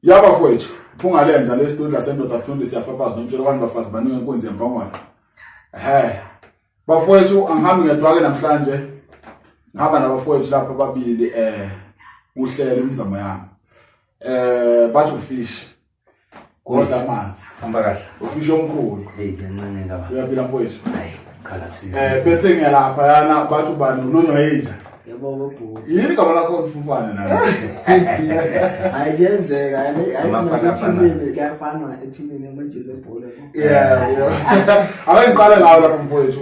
Yaba mfowethu, phungalenza le studio lasendoda sikhonde siyafafaza nomtshelo abantu bafazi baningi inkunzi yempongolo. Bafowethu angihambi ngedwa ke namhlanje. Ngihamba nabafowethu lapha ababili uhlelo imizamo yami. Bathi uFish. Kodwa manzi. Hamba kahle. uFish omkhulu. Hey ngiyancane ngaba. Uyaphila mfowethu? Hayi, khala kusiza. Bese ngiyalapha yana bathi ubani Lunywayinja. Yebo babo. Yini igama lakho olifufane nawe? Ayenzeka ayithini kuyafana ethimini manje zebhola. Yeah. Awengiqala ngawo lapha mfowethu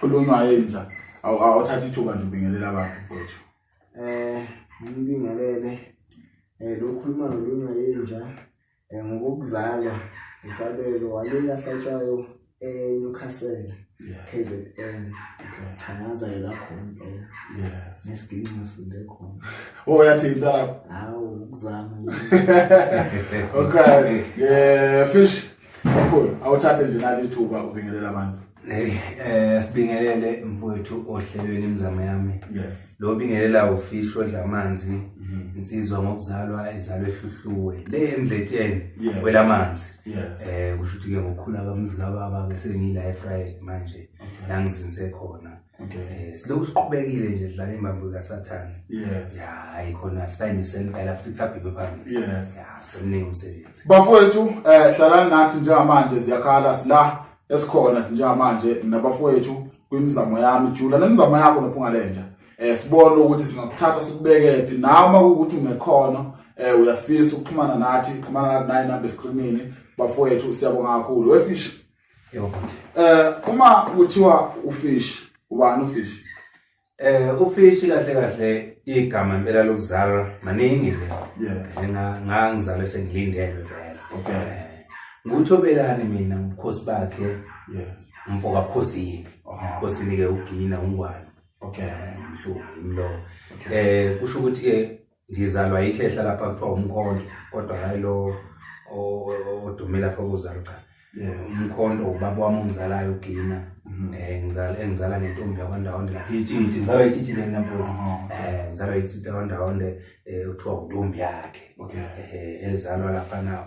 Lunywayinja. Awuthatha ithuba nje ubingelela abantu mfowethu. Ngibingelele lokhuluma ngoLunywayinja ngokuzalwa usabelo waleka hlatshwayo uKhuzani KZN thangaza la khona Yes nesiginci nasifunde khona yathi intalapha hawu ukuzama okay Fish mkhulu awuthathe nje nali ithuba ubingelela abantu. Sibingelele mfowethu ohlelweni imizamo yami. Yes. Lo bingelela uFish odla amanzi insizwa ngokuzalwa izalwe ehluhluwe le emdletsheni kwelamanzi. Yes. Kusho ukuthi ke ngokukhula kamuzi kababa ke sengila eFriday manje la ngizinze khona. Okay. Siloku siqhubekile nje dlala imbambo kaSathane. Yes. Ya ayikhona sign sempela futhi tsaphiwe phambili. Yes. Ya semningi umsebenzi. Bafowethu hlalani nathi njengamanje ziyakhala sila esikhona njengamanje nabafowethu kwimizamo yami jula nemizamo yakho nophungalenja. Sibona ukuthi singakuthatha sikubeke phi nama ukuthi ungekhona uyafisa ukuxhumana nathi xhumana nathi number screenini bafowethu siyabonga kakhulu weFish. Yebo. Uma kuthiwa uFish ubani uFish? uFish kahle kahle igama impela lokuzalwa maningi le. Yes. Ngangizalwe sengilindele vele. Okay. Nguthobelani mina umkhosi bakhe. Yes. Umfoka Phosini. Phosini ke ugina ungwane. Okay. Mhlubu imlo. Kusho ukuthi ke ngizalwa yikhehla lapha kuthiwa umkhonto kodwa hayi lo odumela lapha kuzalwa cha. Yes. Umkhonto ubaba wami ongizalayo ugina. Engizala nentombi yakwandawo lapha itshitshi ngizalwa itshitshi le nampo. Ngizalwa itshitshi yakwandawo uthiwa untombi yakhe. Okay. Elizalwa lapha na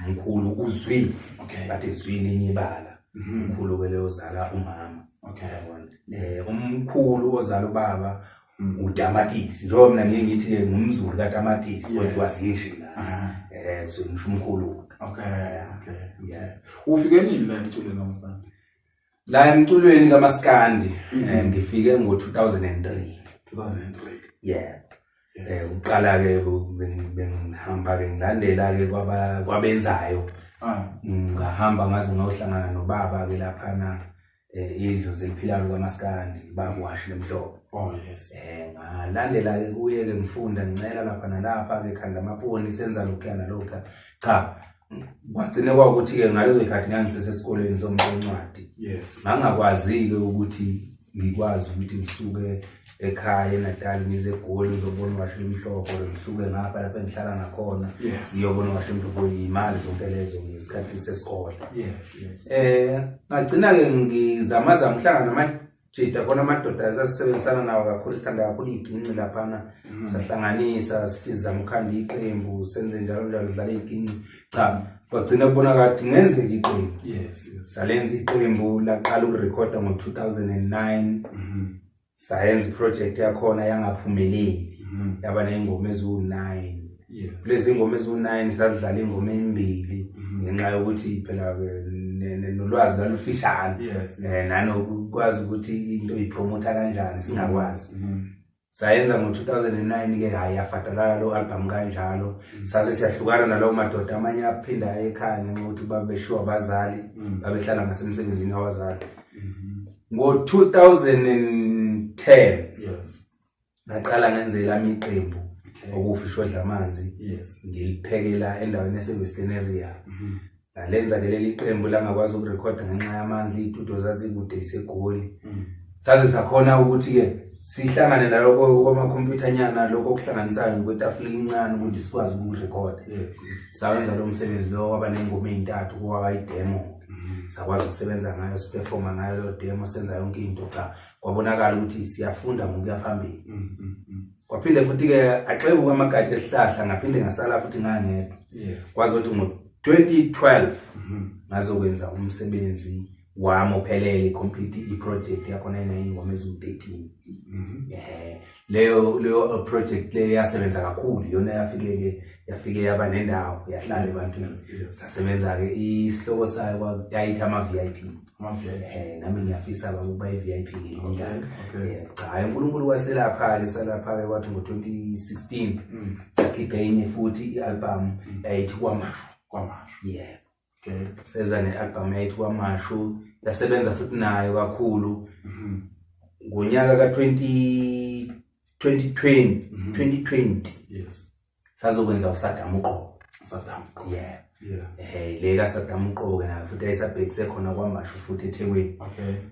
umkhulu uzwi. Okay. Bathi izwini enyibala. Umkhulu ke lozala umama. Okay. Umkhulu ozala ubaba uTamatisi njengoba mina ngiyithi ngumZulu kaTamatisi wazishi la so umkhulu. Okay. Yeah. Ufike nini la emculweni kaMaskandi? La emculweni kaMaskandi ngifike ngo2003. 2003. Yeah. Uqala ke bengihamba ke ngilandela ke kwabenzayo. Ngahamba ngaze ngayohlangana nobaba ke lapha na idlo zeliphilayo kaMaskandi bakwashe lemhlobo. Oh yes. Ngalandela ke kuye ke ngifunda ngicela lapha nalapha ke khanda amaponi senza lokho nalokho. Cha kwagcine kwakuthi ke ngalezo ikhathi ngangisesesikoleni somncwadi. Yes. Ngangakwazi ke ukuthi ngikwazi ukuthi ngisuke ekhaya eNatal ngize eGoli ngizobona washo imhloko ngisuke ngapha lapha engihlala ngakhona ngiyobona washo imhloko imali zonke lezo ngesikhathi sesikole. Yes. Ngagcina ke ngizamaza ngihlangana namajida khona amadoda asebenzisana nawo kakhulu sithanda kakhulu iginci lapha sahlanganisa sizama ukukhanda iqembu senze njalo dlala iginci. Cha kwagcina kubona kathi ngenzeke iqembu. Yes. Salenza iqembu laqala ukurecorda ngo2009. Sayenza iproject yakhona yangaphumeleli yaba nezingoma ezu9. Lezi ngoma ezu9 sadlala ingoma embili ngenxa yokuthi phela nolwazi lwalufishana nanokwazi ukuthi into ipromote kanjani singakwazi. Sayenza ngo2009 ke hayi yafatalala lo album kanjalo sase siyahlukana nalawo madoda amanye aphinda ekhaya ngenxa ukuthi babeshiwa abazali babehlala ngasemsebenzini wabazali. Ngo2010 yes ngaqala ngenzela iqembu okuFish odla amanzi. Yes. Ngiliphekela endaweni eseWestern area. Ngalenza ke leli qembu la ngakwazi ukurecorda ngenxa yamandla itudo zazikude iseGoli. Saze sakhona ukuthi ke sihlangane naloko kwamakhompyutha nyana lokho kuhlanganisayo kwetafula incane ukuthi sikwazi ukurecorda. Yes. Sawenza lo msebenzi lo waba nengoma ezintathu kwaba idemo. Sakwazi ukusebenza ngayo siperforma ngayo lo demo senza yonke into cha kwabonakala ukuthi siyafunda ngokuya phambili. kwaphinde futhi ke axebe kwamagatsha esihlahla ngaphinde ngasala futhi ngangedwa kwazi ukuthi ngo-2012 ngazokwenza umsebenzi wami ophelele complete i-project yakhona engoma ezu-13 leyo project leyo yasebenza kakhulu yona yafike yaba nendawo yahlala ebantwini sasebenza ke isihloko sayo yayithi ama-VIP nami ngiyafisa ukuba i-VIP ngelindawo cha hayi uNkulunkulu waselapha ke kwathi ngo-2016 sakhipha enye futhi i-album yayithi kwamashu okay seza ne-album yayithi kwamashu yasebenza futhi nayo kakhulu ngonyaka ka-2020 sazokwenza uSadamu uqobo le kaSadamu uqobo ke nayo futhi ayisabhekise khona kwamashu futhi eThekwini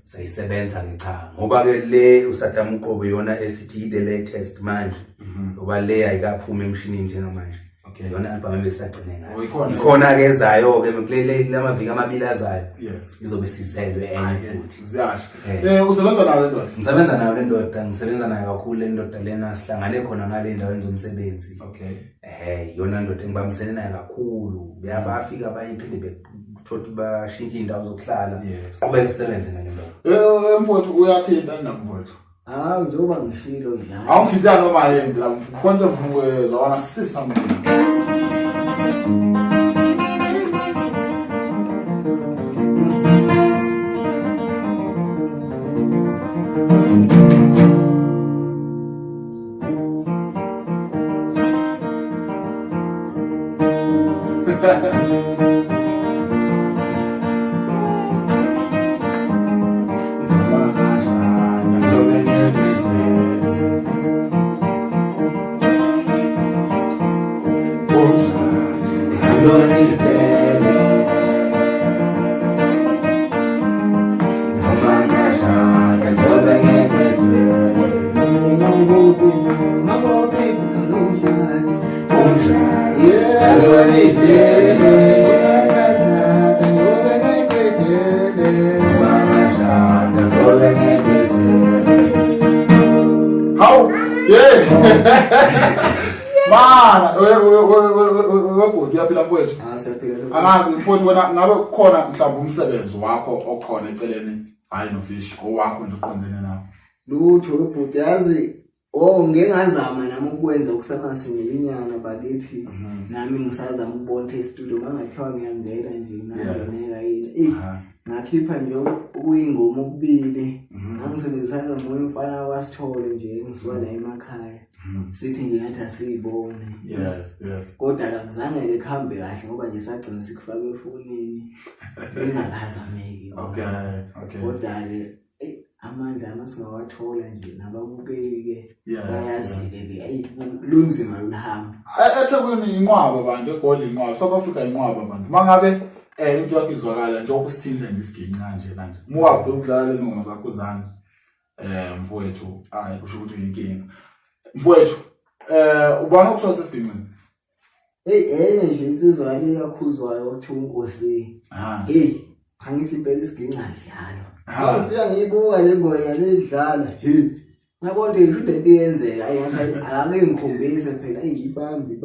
sayisebenza ke cha ngoba ke le uSadamu uqobo yona esithi the latest manje ngoba le ayikaphuma emshinini njengamanje yona album ebesagcine ngayo ikhona ke ezayo ke kulele lamaviki amabili azayo izobe sizelwe enye futhi ziyasho usebenza nayo le ndoda ngisebenza nayo kakhulu le ndoda lena sihlangane khona ngale ndaweni zomsebenzi yona ndoda engibambisene nayo kakhulu bafika abanye phinde bethothi bashintshe indawo zokuhlala qhubeka kusebenze nale ndoda mfowethu uyathinta namfowethu njengoba ngishilo njalo awungithintana noma yini la mfowethu mfowethu wana sisa webhodi uyaphila mfowethu angazi mfowethu wena ngabe khona mhlawumbe umsebenzi wakho okhona eceleni hayi noFish owakho nje uqondene nawo lutho webhodi yazi ngengazama nami ukwenza kusamasingilinyana bakithi nami ngisazama ukubona e-studio mangathiwa ngiyangena nje ngangeneka yini ngakhipha nje ukuyingoma okubili ngangisebenzisana nomunye umfana wasithole nje ngisuka la emakhaya sithi nje ngathi asiyibone kodwa akuzange ke khambe kahle ngoba nje sagcina sikufaka efonini bengakazameki kodwa ke amandla amasingawathola nje nababukeli ke bayazile ke lunzima luhamba eThekwini inqwaba abantu eGoli inqwaba South Africa inqwaba abantu mangabe into yakho izwakala nje okusithile ngisiginqa nje kanje muwaphi ukudlala lezi ngoma zakho uZani mfowethu kusho ukuthi uyinkinga mfowethu ubona ukuthiwa sesiginqeni nje insizwa yale yakhuzwayo ukuthi uNkosi angithi impela isiginqa adlalo ufika ngiyibuka le ngoya ledlala ngabona into iyenzeka ake ngikhombise phela ibambi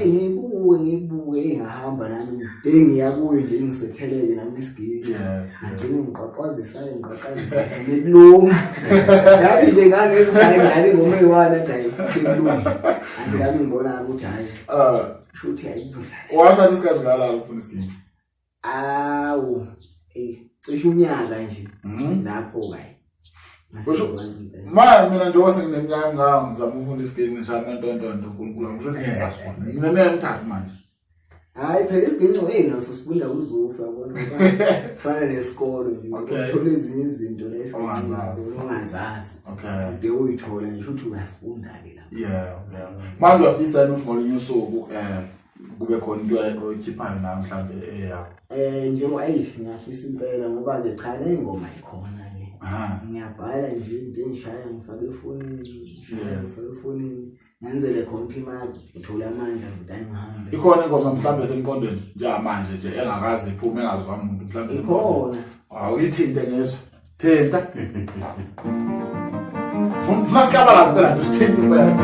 ngiyibuke ngahamba nami engiyakuyo nje ngisethelele nami isigidi ngagcina ngiqaqwazisayo ngiqaqanisa ngikulunga yapi nje ngangezingane ngoma eyiwana athi sekulunga athi nami ngibona ukuthi hayi shuthi ayizodlala wathatha isikhathi ngala ukufuna isigidi cishe unyaka nje lapho kayi mina nje wasengineminyaka ngizama ukufunda isigidi ngishaya ntonto uNkulunkulu ngisho ukuthi ngizafuna ngineminyaka emithathu manje hayi phela isigidi naso sifunda uzufa yabona kufana nesikole nje uthola ezinye izinto lezo ongazazi de uyithola ngisho ukuthi uyasifunda ke lapho manje uyafisa ukuthi ngolinye usuku kube khona into oyikhiphayo na mhlambe eyakho njengoba ngiyafisa impela ngoba ke cha le ngoma ikhona ke ngiyabhala nje into engishaya ngifake efonini ngenzele khona imali uthola amandla ukuthi angihambe ikhona ingoma mhlambe senkondweni njengamanje nje engakazi iphume engazwa umuntu mhlambe ikhona uyithinte ngeso thinta Masikaba la phela nje sithini kuphela.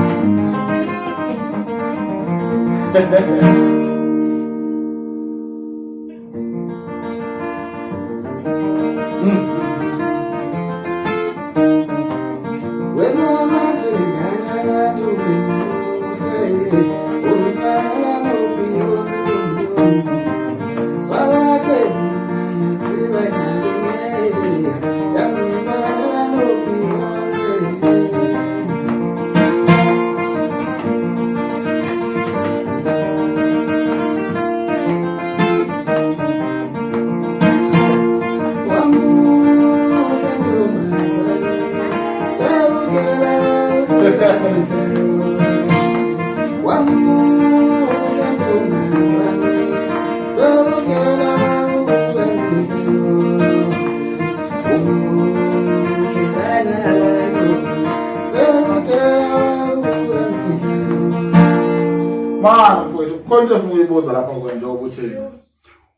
Man mfowethu konke ufuna uyibuza lapha kwenje ukuthi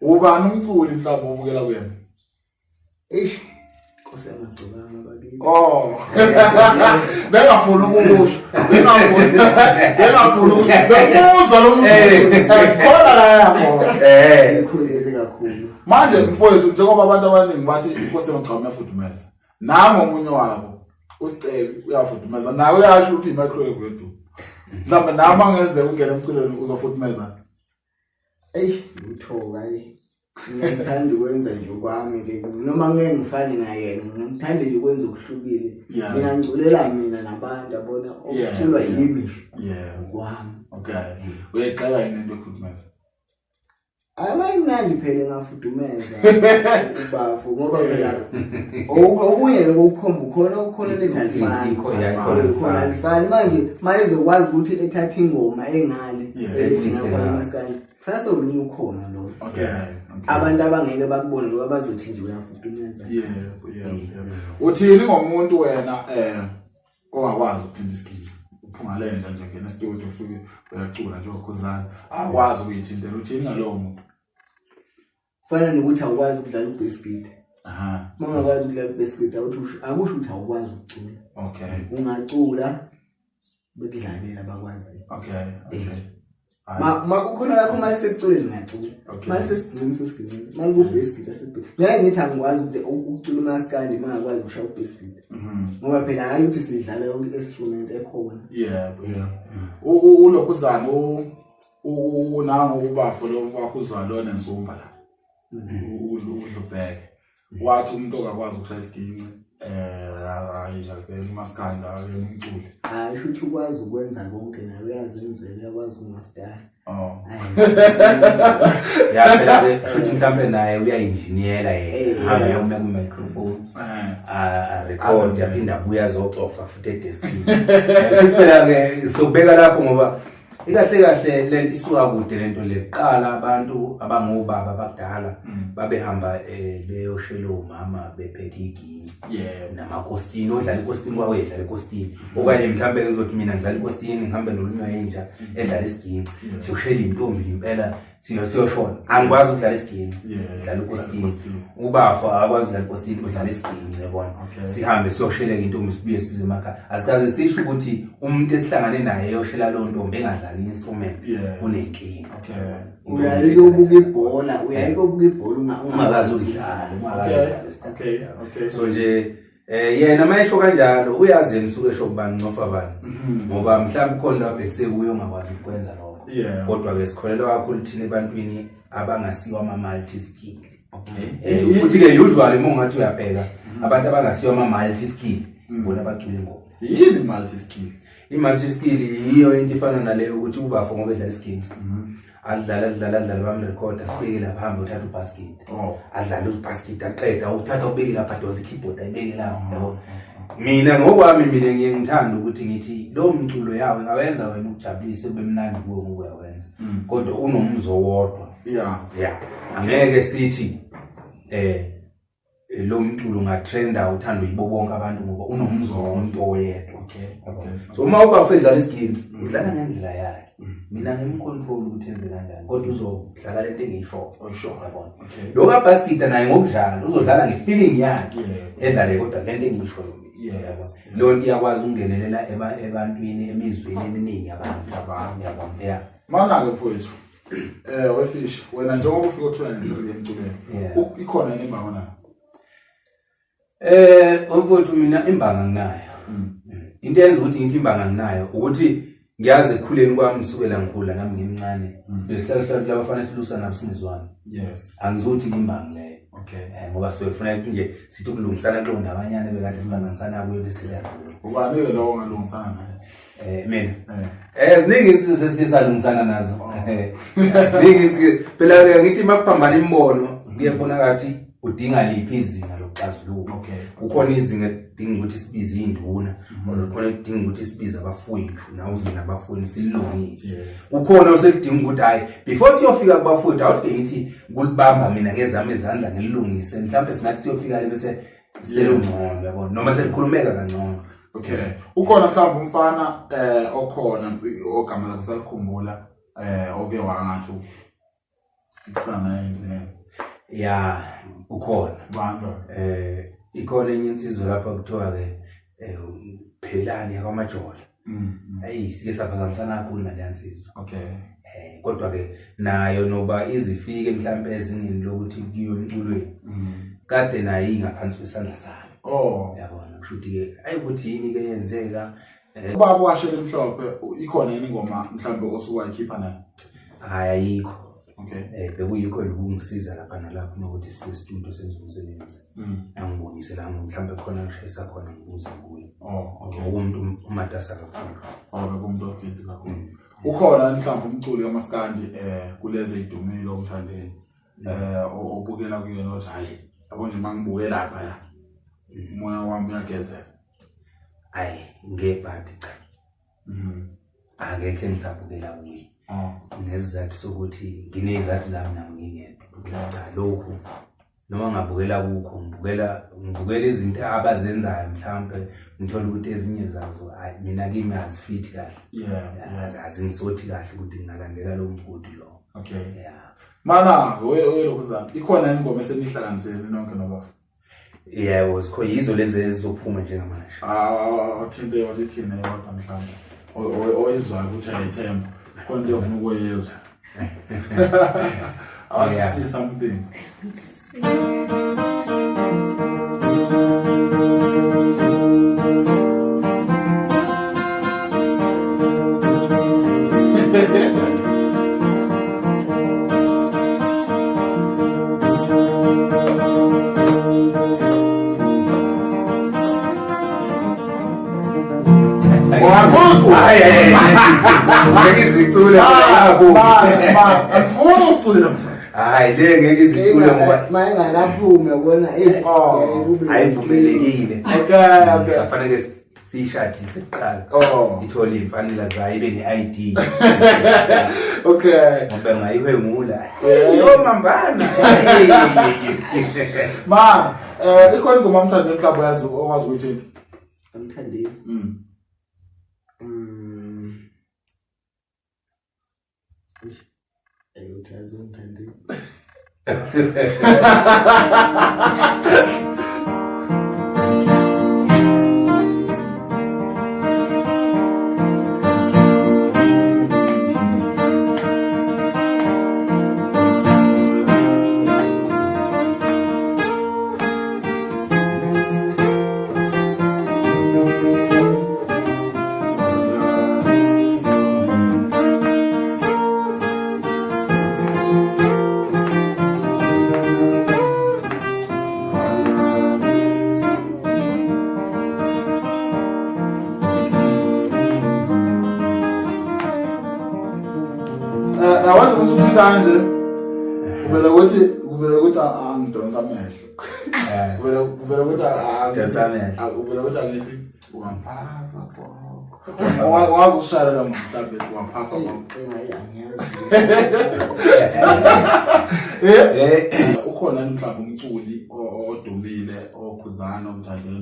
ubani umculi mhlawumbe ubukela kuyena? Eish, Nkosi yamagcobanga bakithi. Oh. Bengafuna ukusho. Bengafuna ukubuza lo muntu. Khona la yakho. Ikhulile kakhulu. Manje mfowethu njengoba abantu abaningi bathi Nkosi yamagcobanga uyafudumeza. Nami omunye wabo usicela uyafudumeza. Nawe uyasho ukuthi i-microwave yethu. Mhlawumbe nami angeze ungena emculweni uzofudumeza. Uthoka ngiyakthanda ukwenza nje kwami ke noma ngeke ngifane naye ngithanda nje ukwenza okuhlukile nginganculela mina nabantu abona okuculwa yimi kwami. Okay. Uyexela yini into yokufudumeza? Abayimnandi phela ngafudumeza ubafu ngoba phela okunye ukukhomba ukhona lezalifani khona alifani manje izokwazi ukuthi ethatha ingoma engale maskandi sasa ulunye ukhona lo. Okay. Abantu abangeke bakubone lo abazothi nje uyafudumeza. Uthini ngomuntu wena ongakwazi ukuthinta isigidi uphungalenja nje ngena studio ufike uyacula nje uKhuzani akwazi ukuyithintela uthini ngalowo muntu? Fana nokuthi awukwazi ukudlala ubasket. Mawungakwazi ukudlala ubasket akusho ukuthi awukwazi ukucula. Okay. Ungacula bekudlalela bakwazi. Okay. Makukhona lapho manje sekuculeni ngiyacula. Manje sesigcini. Manje ubasket asibhe. Ngeke ngithi angikwazi ukucula umaskandi mangakwazi ukushaya ubasket. Ngoba phela hayi ukuthi sidlala yonke instrument ekhona. uLokhuzani unango ubafu lo mfowakho uzwalona ensumba la. Udlubheke. Wathi umuntu ongakwazi ukushaya isigidi hayi umaskandi umculi. Hayi futhi ukwazi ukwenza konke nawe uyazenzela uyakwazi umaskandi. Phela futhi mhlambe naye uyayinjiniyela yena hamba yoma ku microphone record yaphinda abuya azocofa futhi edeskini. Phela ke sobeka lapho ngoba ikahle lento isuka kude lento leqala abantu abangobaba abadala babehamba beyoshela omama bephethe igini namakostini odlala ikostini kwawe edlala ikostini okanye mhlambe uzothi mina ngidlala ikostini ngihambe noLunywayinja edlala isigini siyoshela intombi impela siyoshona angikwazi ukudlala isigini udlala ikostini ubafa akwazi ukudlala ikostini udlala isigini yabona sihambe siyosheleka intombi sibuye size emakhaya asikaze sisho ukuthi umuntu esihlangane naye eyoshela lo ntombi engadlali instrument unenkinga. Uyayike ubuka ibhola ungakazi ukudlala so nje yena mayisho kanjalo uyazi nisuke esho kubani nofa bani ngoba mhlawumbe khona lapha ekusekuyo ongakwazi ukwenza lokho kodwa ke sikholelwa kakhulu thina ebantwini abangasiwa ama-multi skill. Futhi ke usually mongathi uyabheka abantu abangasiwa ama-multi skill bona bacula ingoma. Yini multi skill? I-multi skill yiyo into ifana naleyo ukuthi ubafo ngoba edlala isigidi adlala bamrecorda sibeke lapha hamba uthatha ubasket adlala ubasket aqeda uthatha ubeke lapha donse keyboard ayibeke lapha yabo. Mina ngokwami ngiye ngithanda ukuthi ngithi lo mculo yawo ngawenza wena ukujabulisa bemnandi kuwe ngokuyawenza kodwa unomzo wodwa. Angeke sithi lo mculo ngatrenda uthanda uyibo bonke abantu ngoba unomzo womuntu oyedwa. So uma uba edlala isigidi udlala ngendlela yakhe mina ngimcontrol ukuthi enze kanjani kodwa uzodlala lento engiyisho yabona. Lo ka basket naye ngokudlala uzodlala ngefeeling yakhe edlale kodwa lento engiyisho Yes. Lonke iyakwazi ukungenelela ebantwini emizweni eminingi abantu. Yeah. Mana ke mfowethu. uFish, wena njengoba ufika uthula nendlela emculweni. Ikhona yini imbanga nayo? Mfowethu mina imbanga nginayo. Into eyenza ukuthi ngithi imbanga nginayo ukuthi ngiyazi ekukhuleni kwami kusukela ngikhula nami ngimncane. Besihlala labafana silusa nabo singizwana. Yes. Angizothi imbanga leyo. Okay. Ngoba sifuna ukuthi nje sithi ukulungisana kulo ndabanyana bekade sibanganisana kuyo bese siyadlula. Ubani ke lo ongalungisana naye? Mina. Ziningi insizwe esisalungisana nazo. Ziningi insizwe phela ngithi makuphambana imbono kuyebona ngathi udinga liphi izinga lokuxazulula. Okay. Ukhona izinga edinga ukuthi sibize induna, ukhona edinga ukuthi sibize abafowethu nawo uzina abafowethu silungise. Ukhona osedinga ukuthi hayi before siyofika kubafowethu awuthi ngithi kulibamba mina ngezami izandla ngilungise mhlawumbe singathi siyofika le bese selungcono yabona noma selikhulumeka kangcono. Okay. Ukhona mhlawumbe umfana okhona ogama lakhe salikhumbula oke wangathi fikisana naye. Yeah, ukhona. Bantu. Ikhona enye insizwe lapha kuthiwa ke Phelani yakwaMajola. Hey sike saphazamisana kakhulu nale nsizwe. Okay. Kodwa ke nayo noba izifike mhlambe ezingeni lokuthi kuyo emculweni. Kade nayo ingaphansi kwesandla sami. Oh. Yabona kushuthi ke ayikuthi yini ke yenzeka. Ubaba washela emhlophe ikhona yini ingoma mhlambe osuka ikhipha naye? Hayi ayikho. Okay. Bekuyikho lokungisiza lapha nalapho nokuthi sisestudio senze umsebenzi. Angibonise la mhlambe khona ngishayisa khona ngibuze kuye. Oh, okay. Umuntu umatasa kakhulu. Bekumuntu obhizi kakhulu. Ukhona mhlambe umculi kaMaskandi kulezi idumile uMthandeni. Obukela kuyena othi hayi yabo nje mangibukela lapha ya. Umoya wami uyagezela. Hayi ngebhadi cha. Akekho engisabukela kuye. Nesizathu sokuthi nginezathu zami nami ngingedwa. Cha lokho noma ngabukela kukho ngibukela izinto abazenzayo mhlambe ngithola ukuthi ezinye zazo mina kimi azifit kahle. Yeah. Azingisothi kahle ukuthi ngingalandela lo mgodi lo. Okay. Yeah. Mana uKhuzani ikhona ingoma esenihlanganisene nonke nobafu? Yebo sikho yizo lezi ezizophuma njengamanje. Uthinte wathina yodwa mhlambe. Oyizwayo ukuthi ayithemba. Khona nje ufuna ukuyezwa. I want to see something. Ngizicule Angifuni usicule namhlanje. Hayi le ngeke izicule ngoba mayengakaphume yabona ayivumelekile. Okay. Kufanele sishadise kuqala. Ithole imfanela zayo ibe ne-ID. Okay. Ngoba ngayihwengula. Yo mambana. Ma, ikhona ingoma uMthandeni mhlawumbe yazi owazi ukuthi uMthandeni. Ayeke uMthandeni. Awathi ukuthi kanje uvela ukuthi angidonsa amehlo. Uvela ukuthi uvela ukuthi angithi ungamphafa bonke. Wazi ushaya lo mhlawumbe ungamphafa bonke. Ukhona mhlawumbe umculi odumile oKhuzani uMthandeni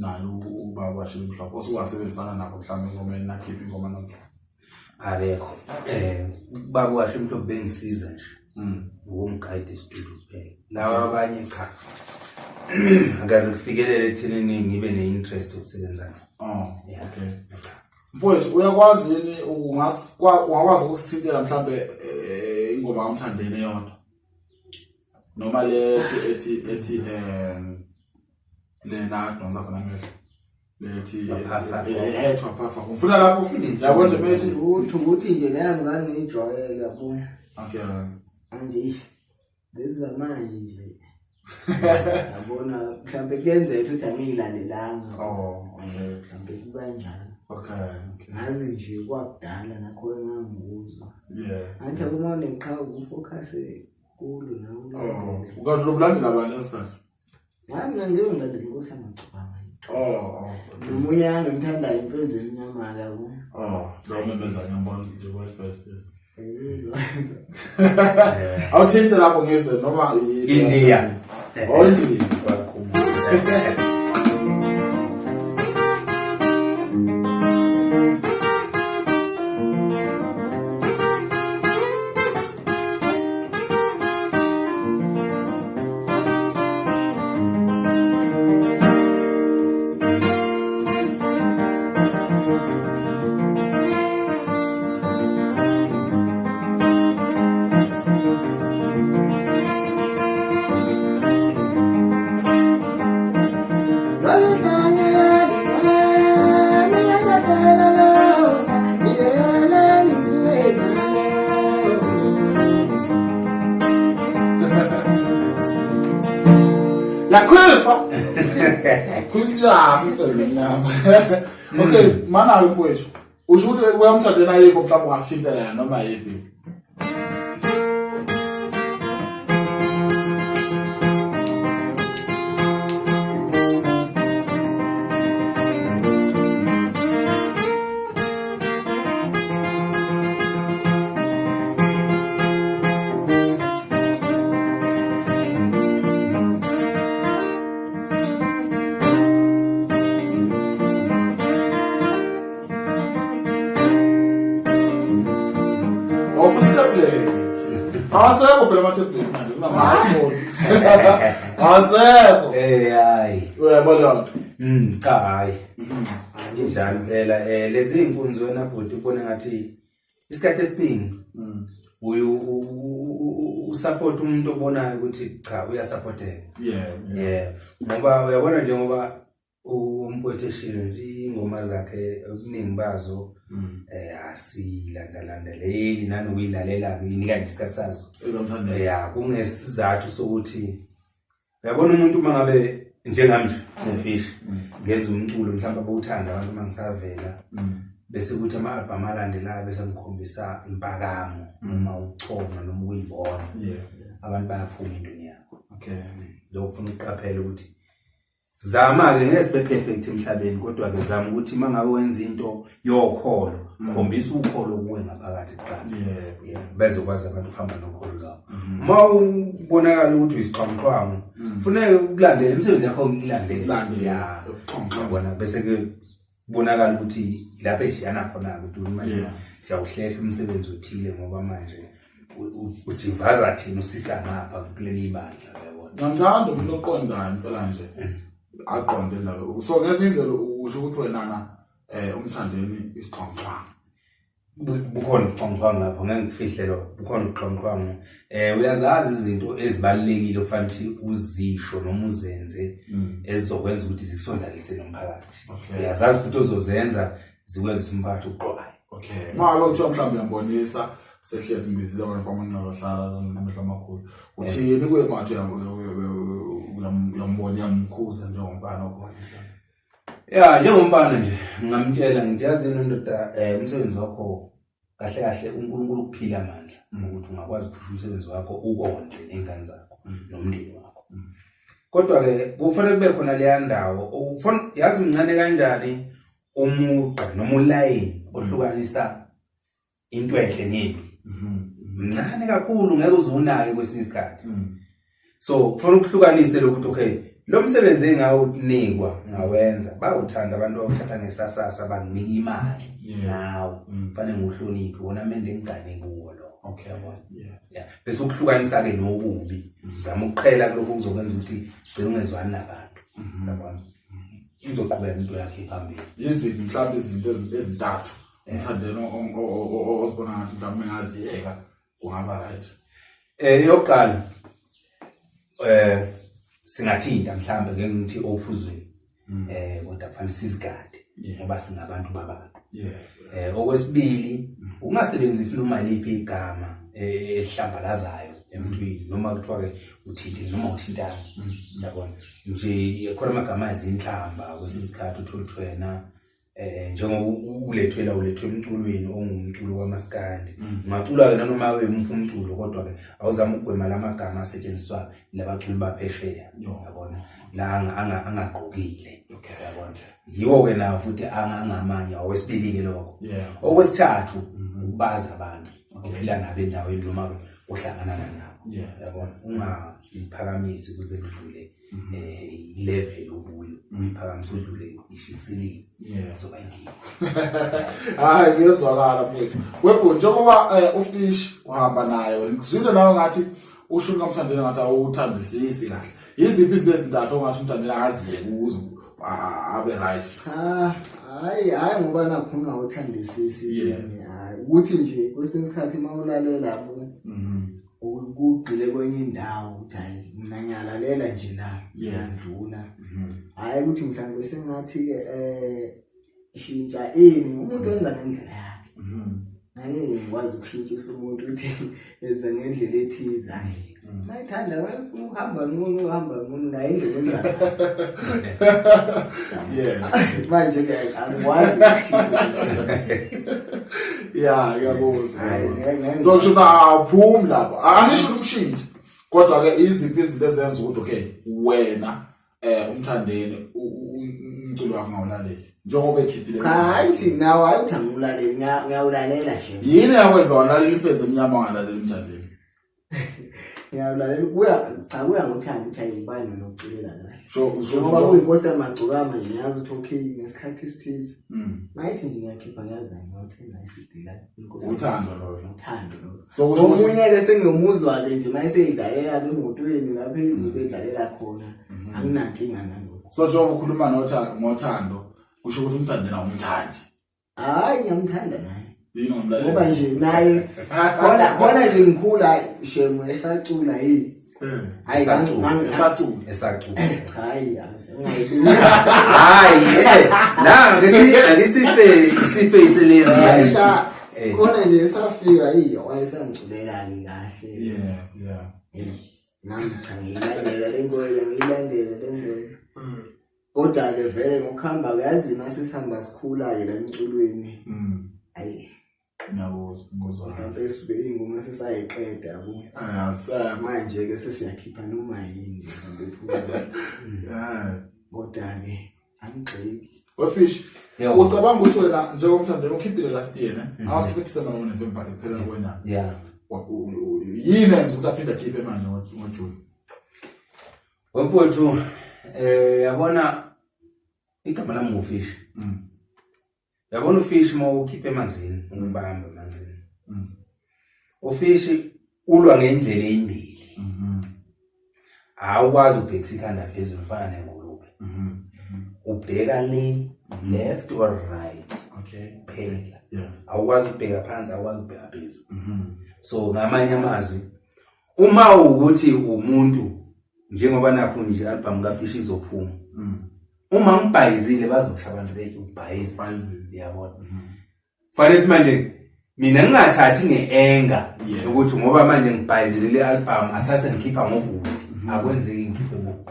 nalo ubaba washela mhlawumbe osuwasebenzisana nabo mhlawumbe engomeni nakhipha ingoma nonke. Abekho baba washo mhlawumbe bengisiza nje ukumguide studio kuphela lawa abanye cha akaze kufikelele ekutheni ngibe ne-interest ukusebenza. Okay. Mfowethu uyakwazi yini ungakwazi ukusithintela mhlambe ingoma kaMthandeni eyodwa noma ethi lena donza khona amehlo lethi ethwa phafa ngifuna lapho yabo nje methi ukuthi nje la ngizange ngijwayele yabo. Okay. Manje lezi manje nje yabona mhlambe kuyenzeka ukuthi angiyilalelanga. Mhlambe kukanjani. Okay. Ngazi nje kwakudala nakho engangikuzwa. Yes. Anke uma uneqhawe ufocus kulo nawo. Ukanti lokulandela abantu esikhathi. Nami ngiyongalandela ngosamacabanga. Nomunye yangemthandayo imfezi emnyama yabo. Lo memeza ngiyambona nje first yes. Awuthinte lapho ngizwe noma India. India. La kwifa. Kwifa mntazana. Okay, mana mfowethu. Usho ukuthi kuyamthandena ayeke mhlawumbe ungasithintela noma yipi. Asekho phela ama-tablet manje kunama-iPhone. Asekho. Hayi. Uyabona. Cha hayi. Injalo phela lezi inkunzi wena bhuti ubona ngathi isikhathi esiningi usupport umuntu obonayo ukuthi cha uyasupporteka. Yeah. Ngoba uyabona nje ngoba umfowethu eshilo nje ingoma zakhe okuningi bazo asilandalandeleli nanokuyilalela inika nje isikhathi sazo. Kungesizathu sokuthi uyabona umuntu uma ngabe njengami nje uFish ngenza umculo mhlawumbe abawuthanda abantu mangisavela bese kuthi ama-album alandelayo bese ngikhombisa impakamo noma ukuchonga noma ukuyibona abantu bayaphuma endweni yakho. Okay. Lokho ufuna ukuqaphela ukuthi zama-ke ngeke sibe perfect emhlabeni kodwa ke zama ukuthi mangabe wenza into yokholo khombisa ukholo kuwe ngaphakathi kuqala. Bezokwazi abantu ukuhamba nokholo lwabo. Uma ubonakala ukuthi uyisiqhwanqhwangu kufanele ukulandela imisebenzi yakho ngikulandele. Yabona bese ke kubonakala ukuthi lapha eshiyana khona ukuthi manje siyawuhlehla umsebenzi othile ngoba manje ujivaza thina usisa ngapha kuleli bandla yabona. Ngiyamthanda umuntu oqondayo impela nje. Aqonde lapho. So ngesindlela usho ukuthi wena uMthandeni isiqhwanqhwangu. Bukhona ubuxhwanguxhwangu lapho ngeke ngifihle lo bukhona ubuxhwanguxhwangu. Uyazazi izinto ezibalekile okufanele ukuthi uzisho noma uzenze ezizokwenza ukuthi zikusondelise nomphakathi. Uyazazi futhi ozozenza zikwenza umphakathi uqoqayo. Okay. Manje kuthiwa mhlawumbe uyambonisa sehlezi imbizile kwamfama nalohlala namehlo amakhulu. Uthini kuye manje uyambona yamkhuza njengomfana okhona. Njengomfana nje ngingamtshela ngithi yazi indoda umsebenzi wakho kahle kahle uNkulunkulu ukuphila amandla ukuthi ungakwazi ukuphusha umsebenzi wakho ukondle nezingane zakho nomndeni wakho. Kodwa ke kufanele kube khona leya ndawo ufuna yazi incane kanjani umuqa noma ulayini ohlukanisa into enhle nembi. Mncane kakhulu ngeke uzunayo kwesinye isikhathi. So kufanele ukuhlukanise lokuthi okay lo msebenzi engawunikwa ngawenza bawuthanda abantu abawuthatha ngesasasa banginika imali nawo kufanele ngihloniphe wona mende ngigane kuwo lo. Okay. Yabona? Yes. Yeah. Bese ukuhlukanisa ke nokubi. Zama ukuqhela kuloko kuzokwenza ukuthi ugcine ungezwani nabantu. Yabona? Izoqhubeka into yakhe phambili. Yiziphi mhlawumbe izinto ezintathu uMthandeni ozibona ngathi mhlawumbe ngaziyeka kungaba right? Yokuqala singathinta mhlawumbe ngeke ngithi ophuzweni. Kodwa kufanele sizigade ngoba singabantu babantu. Okwesibili ungasebenzisi noma liphi igama elihlambalazayo emntwini noma kuthiwa ke uthinte noma uthintana. Yabona? Nje khona amagama ezinhlamba kwesinye isikhathi uthola wena njengoba ulethwe emculweni ongumculo wamaskandi ungacula ke noma abe umculo kodwa ke awuzama ukugwema lamagama asetshenziswa labaculi baphesheya. Yabona? La angaqokile. Yabona? Yiwo ke na futhi angamanye awesibili ke lokho. Okwesithathu ukubaza abantu ukuphila nabo endaweni noma ke uhlangana nabo. Yabona? Ungayiphakamisi kuze kudlule level okuyo uyiphakamisa udlule ishisili soba inkinga. Hayi kuyezwakala mfethu. Wepho njengoba uFish uhamba nayo ngizwile nawe ngathi usho uMthandeni ngathi awuthandisisi kahle. Yiziphi izinto ezintathu ongathi uMthandeni akaziye kuzo abe right? Hayi ngoba nakho ungawuthandisisi. Hayi ukuthi nje kwesinye isikhathi mawulalela labo ukugcile kwenye indawo uthi hayi mina ngiyalalela nje la ngiyandlula. Hayi ukuthi mhlawumbe sengathi ke shintsha umuntu wenza ngendlela yakhe. Ngeke ngikwazi ukushintshisa umuntu uthi enza ngendlela ethize. Hayi mayithanda wayefuna ukuhamba ngcono naye indlela enjani. Manje ke angikwazi ngiyabuzwa. So shona awuphumi lapha. Angisho umshintsho. Kodwa ke iziphi izinto ezenza ukuthi okay wena uMthandeni umculo wakho ngawulaleli njengoba ekhiphile. Hayi uthi nawe ayuthi angulalela ngiyawulalela nje. Yini yakwenza walalela imfezi emnyama ngalalela uMthandeni? Ngiyawulalela kuya ngothanda ukuthi ayibani nokuculela kahle. Ngoba kuyinkosi yamagcokama nje ngiyazi ukuthi okay ngesikhathi esithize. Mayithi nje ngiyakhipha ngiyazi ngiyothenga iCD la inkosi. Uthando lo. So omunye ke sengiyomuzwa ke nje mayiseyidlalela emotweni lapha izobedlalela khona anginankinga nalokho. So njengoba ukhuluma ngothando kusho ukuthi uMthandeni awumthandi. Hayi ngiyamthanda naye. Yini ngomlaleli? Ngoba nje naye khona nje ngikhula shemo esacula yini. Hayi esacula. Hayi la ngesife iselezi. Khona nje esafika wayesangiculela kahle. Nami cha ngiyilandela lengoya kodwa ke vele ngokuhamba yazi mase sihamba sikhula ke la emculweni. Hayi ngiyabuzwa mhlawumbe sube ingoma sesayiqeda yabo. Manje ke sesiyakhipha noma yini mhlawumbe phuma. Kodwa ke angigxeki. uFish ucabanga ukuthi wena njengoMthandeni ukhiphile last year ne? Awasiphethisa noma November kuphela kwenyanga. Yini enza ukuthi aphinde akhiphe manje ngoJune? Wemfowethu yabona igama lami uFish. Yabona uFish mawukhiphe emanzini ungibamba emanzini. uFish ulwa ngendlela eyimbili. Awukwazi ubhekisa ikhanda phezulu ufana nengulube. Ubheka le left or right. Phela. Awukwazi ukubheka phansi awukwazi ukubheka phezulu. So ngamanye amazwi uma ukuthi umuntu njengoba nakho nje album kaFish izophuma. Uma ngibhayizile bazosha abantu bethi ubhayizi. Yabona. Fanele manje mina ngingathathi ngeenga ukuthi ngoba manje ngibhayizile le album asase ngikhipha ngobude. Akwenzeki ngikhiphe ngobude.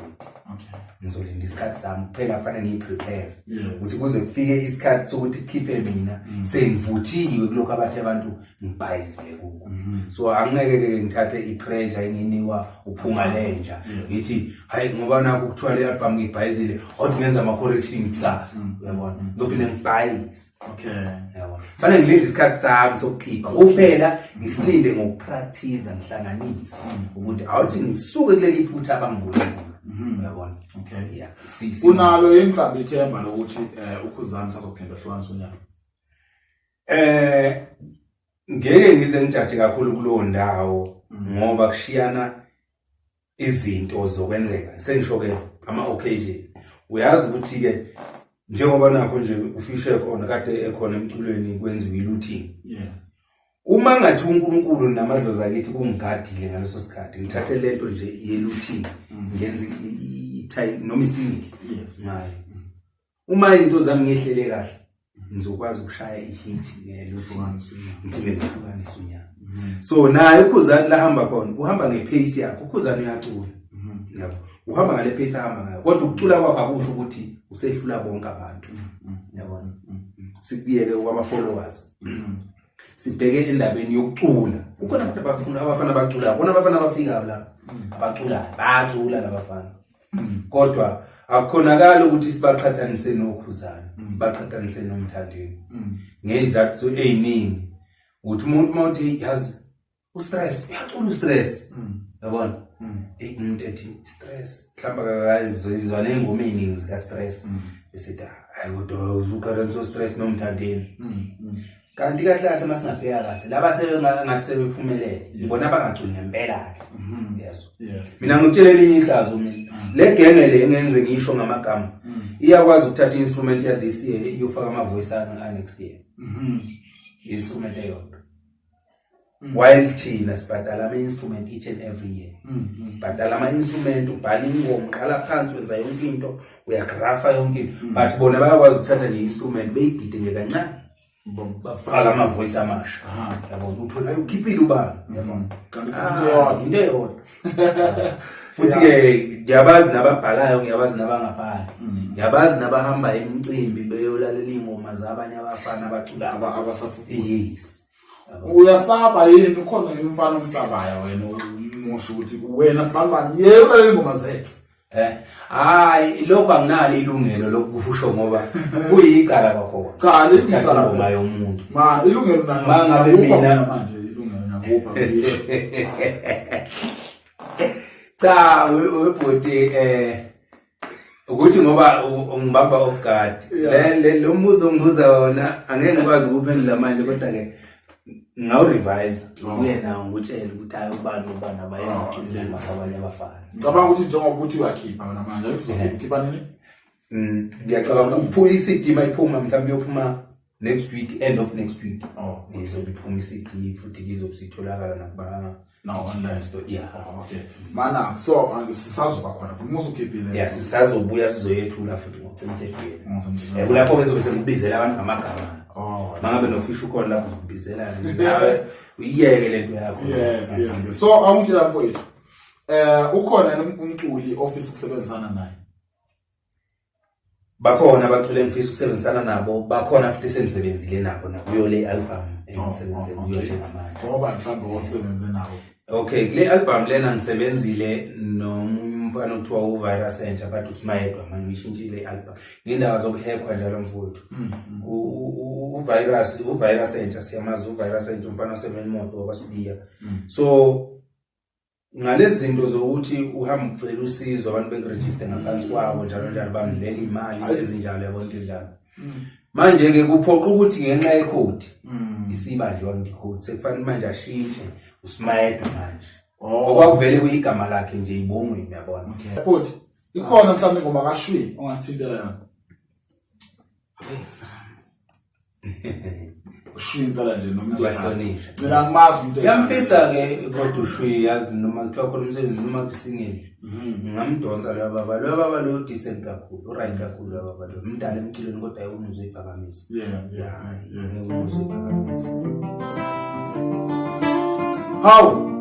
Ngizolinda isikhathi sami kuphela kufanele ngiprepare ukuthi kuze kufike isikhathi sokuthi kukhiphe mina sengivuthiwe kuloko abathe abantu ngibhayizile kubo. So angeke ke ngithathe ipressure enginikwa uPhungalenja ngithi hayi ngoba nakho kuthiwa le album ngibhayizile kodwa ngenza ama correction kusasa. Uyabona ngizophinda ngibhayize. Yabona fanele ngilinde isikhathi sami sokukhipha kuphela ngisilinde ngokupractice ngihlanganisa ukuthi awuthi ngisuke kuleli iphutha abangibona. Uyabona? Unalo imhlawumbe ithemba lokuthi uKhuzani sizophinda hlukanisa unyaka? ngeke ngize ngijaje kakhulu kulowo ndawo ngoba kushiyana izinto zokwenzeka sengisho ke ama occasion uyazi ukuthi ke njengoba nakho nje uFish ekhona kade ekhona emculweni kwenziwa ilooting uma ngathi uNkulunkulu namadlozi akithi kungigadile ngaleso sikhathi ngithathe lento nje yelooting ngenze noma isingile ngayo uma into zami ngehlele kahle ngizokwazi ukushaya ihit ngelooting ngiphinde ngihlukanise unyaka so naye uKhuzani la hamba khona uhamba ngepace yakhe uKhuzani uyacula yabo uhamba ngale pace ahamba ngayo kodwa ukucula kwakhe akusho ukuthi usehlula bonke abantu yabona sikuyeke kwama followers sibheke endabeni yokucula ukhona abantu abafana bacula bona abafana abafika la bacula labafana kodwa akukhonakala ukuthi sibaqhathanise noKhuzani sibaqhathanise noMthandeni ngezathu eziningi uthi umuntu mawuthi yazi ustress uyacula ustress yabona umuntu ethi stress mhlamba kakazizwa nengoma eziningi zika stress besithi hayi kodwa uzukharanso stress noMthandeni kanti kahle kahle masingabheka kahle laba ngathi sebephumelele ibona abangaculi ngempela ke yes mina ngikutshela elinye ihlazo mina le genge le engenze ngisho ngamagama iyakwazi ukuthatha instrument ya this year iyofaka amaVoice ana next year instrument eyodwa while thina sibhadala ama instrument each and every year sibhadala ama instrument ubhala ingoma uqala phansi wenza yonke into uyagrafa yonke into but bona bayakwazi ukuthatha le instrument beyibhide nje kancane bafaka amaVoice amasha yabona uthola ukhiphile ubani yabona into eyodwa futhi ke ngiyabazi nababhalayo ngiyabazi nabangabhali ngiyabazi nabahamba emicimbi beyolalela ingoma zabanye abafana abacula abasafufuza yes uyasaba yini ukhona umfana omsabayo wena umusho ukuthi wena sibalibani yebo lalela ingoma zethu hayi lokho anginalo ilungelo lokusho ngoba kuyicala kwakho icala ngoma yomuntu ilungelo nalo mangabe mina manje ilungelo nakupha cha webhodi ukuthi ngoba ngibamba off guard lo mbuzo ngibuza wona angeke ngikwazi ukuphendula manje kodwa ke ngaw revise uye nawo ngutshela ukuthi hayi ubani abayenza masabanye abafana ngicabanga ukuthi njengoba uthi uyakhipha wena manje akuzokhipha nini ngiyacabanga ukuphula iCD mayiphuma mhlawumbe yophuma next week end of next week izobiphuma iCD futhi kizobusitholakala nakuba online store yeah okay mana so sisazoba khona futhi musukhipile yes sisazobuya sizoyethula futhi ngokusemthethweni kulapho ke zobe ngibizela abantu ngamagama mangabe noFish ukhona lapho ngibizela nawe uyiyeke lento yakho yes so awungitshela mfowethu ukhona umculi office ukusebenzisana naye bakhona abaculi engifisa ukusebenzisana nabo bakhona futhi sengisebenzile nabo nakuyo le album engisebenze kuyo njengamanje ngoba mhlawumbe osebenze nabo okay kule album lena ngisebenzile nomfana othiwa uVirus entsha bathi uSmayedwa manje uyishintshile ialbum ngendawo zokuhekwa njalo mfowethu uVirus entsha siyamazi uVirus entsha umfana osemenimoto wakwasibiya so ngalezi zinto zokuthi uhamba ucela usizo abantu beregister ngaphansi kwabo njalo bamdlela imali ezinjalo yabona into njalo manje ke kuphoqa ukuthi ngenxa yecode isiba nje wangicode sekufanele manje ashintshe uSmayedwa manje okwakuvele kuyigama lakhe nje ibongweni yabona but ikhona mhlawumbe ingoma kaShwi ongasithintela yona uShwi impela nje noma into ehlonishwa mina ngimazi umuntu yamfisa ke kodwa uShwi yazi noma kuthiwa khona umsebenzi noma kusingeni ngamdonsa laba lo decent kakhulu uright kakhulu laba lo umdala emculweni kodwa ayumuzwe iphakamisa umuzwe iphakamisa how